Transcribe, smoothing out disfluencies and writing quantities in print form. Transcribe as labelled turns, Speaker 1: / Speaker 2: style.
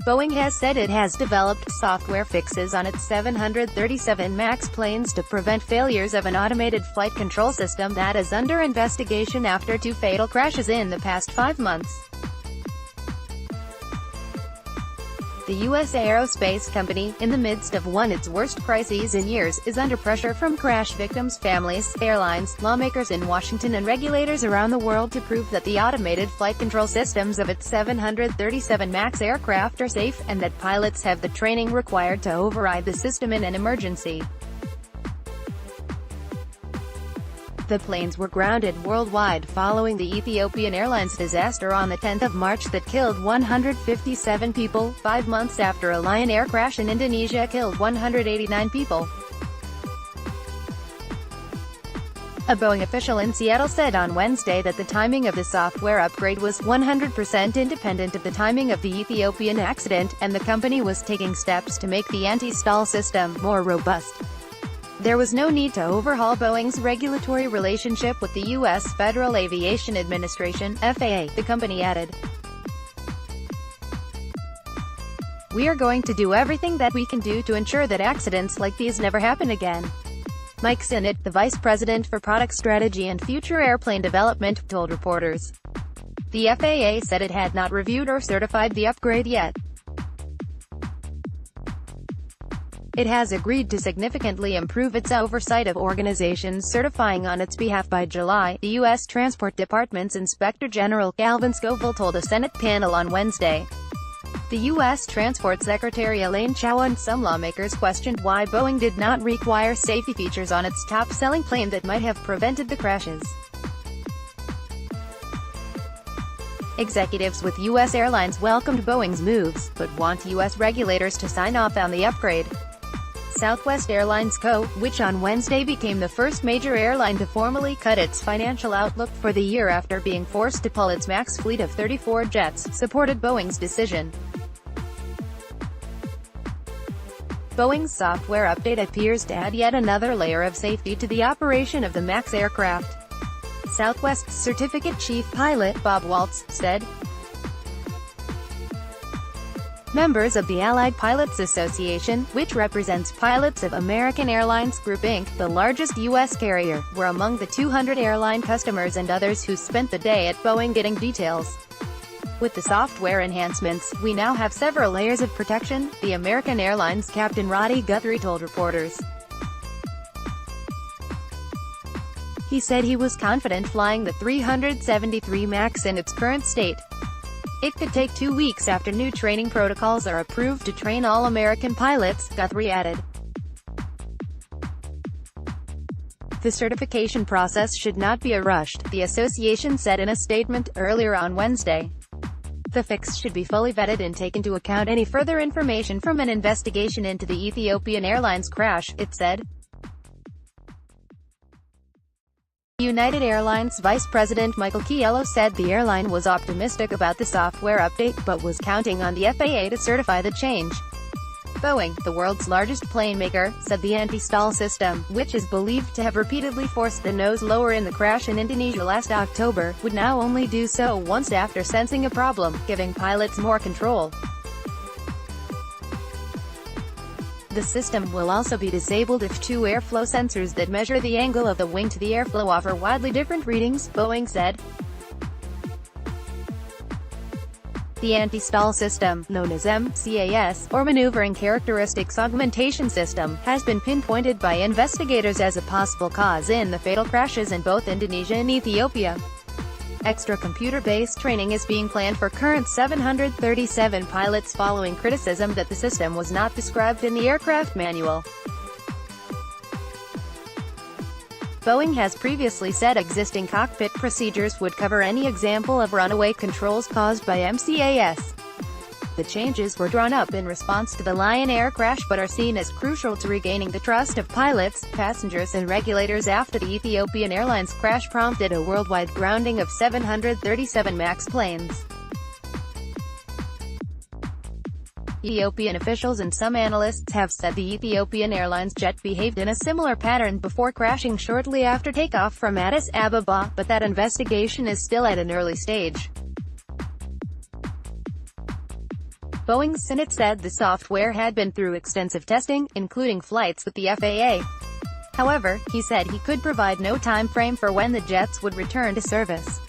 Speaker 1: Boeing has said it has developed software fixes on its 737 MAX planes to prevent failures of an automated flight control system that is under investigation after 2 fatal crashes in the past 5 months. The U.S. aerospace company, in the midst of one of its worst crises in years, is under pressure from crash victims' families, airlines, lawmakers in Washington and regulators around the world to prove that the automated flight control systems of its 737 MAX aircraft are safe, and that pilots have the training required to override the system in an emergency. The planes were grounded worldwide following the Ethiopian Airlines disaster on the 10th of March that killed 157 people, 5 months after a Lion Air crash in Indonesia killed 189 people. A Boeing official in Seattle said on Wednesday that the timing of the software upgrade was 100% independent of the timing of the Ethiopian accident, and the company was taking steps to make the anti-stall system more robust. There was no need to overhaul Boeing's regulatory relationship with the U.S. Federal Aviation Administration, FAA, the company added. "We are going to do everything that we can do to ensure that accidents like these never happen again." Mike Sinnott, the vice president for product strategy and future airplane development, told reporters. The FAA said it had not reviewed or certified the upgrade yet. It has agreed to significantly improve its oversight of organizations certifying on its behalf by July, the U.S. Transport Department's Inspector General, Calvin Scoville, told a Senate panel on Wednesday. The U.S. Transport Secretary Elaine Chao and some lawmakers questioned why Boeing did not require safety features on its top-selling plane that might have prevented the crashes. Executives with U.S. Airlines welcomed Boeing's moves, but want U.S. regulators to sign off on the upgrade. Southwest Airlines Co., which on Wednesday became the first major airline to formally cut its financial outlook for the year after being forced to pull its MAX fleet of 34 jets, supported Boeing's decision. Boeing's software update appears to add yet another layer of safety to the operation of the MAX aircraft. Southwest's certificate chief pilot, Bob Waltz, said. Members of the Allied Pilots Association, which represents pilots of American Airlines Group Inc., the largest U.S. carrier, were among the 200 airline customers and others who spent the day at Boeing getting details. "With the software enhancements, we now have several layers of protection," the American Airlines captain Roddy Guthrie told reporters. He said he was confident flying the 373 MAX in its current state. It could take 2 weeks after new training protocols are approved to train all American pilots, Guthrie added. The certification process should not be rushed, the association said in a statement earlier on Wednesday. The fix should be fully vetted and take into account any further information from an investigation into the Ethiopian Airlines crash, it said. United Airlines Vice President Michael Chiello said the airline was optimistic about the software update, but was counting on the FAA to certify the change. Boeing, the world's largest plane maker, said the anti-stall system, which is believed to have repeatedly forced the nose lower in the crash in Indonesia last October, would now only do so once after sensing a problem, giving pilots more control. The system will also be disabled if 2 airflow sensors that measure the angle of the wing to the airflow offer wildly different readings, Boeing said. The anti-stall system, known as MCAS, or Maneuvering Characteristics Augmentation System, has been pinpointed by investigators as a possible cause in the fatal crashes in both Indonesia and Ethiopia. Extra computer-based training is being planned for current 737 pilots following criticism that the system was not described in the aircraft manual. Boeing has previously said existing cockpit procedures would cover any example of runaway controls caused by MCAS. The changes were drawn up in response to the Lion Air crash but are seen as crucial to regaining the trust of pilots, passengers and regulators after the Ethiopian Airlines crash prompted a worldwide grounding of 737 MAX planes. Ethiopian officials and some analysts have said the Ethiopian Airlines jet behaved in a similar pattern before crashing shortly after takeoff from Addis Ababa, but that investigation is still at an early stage. Boeing's Senate said the software had been through extensive testing, including flights with the FAA. However, he said he could provide no time frame for when the jets would return to service.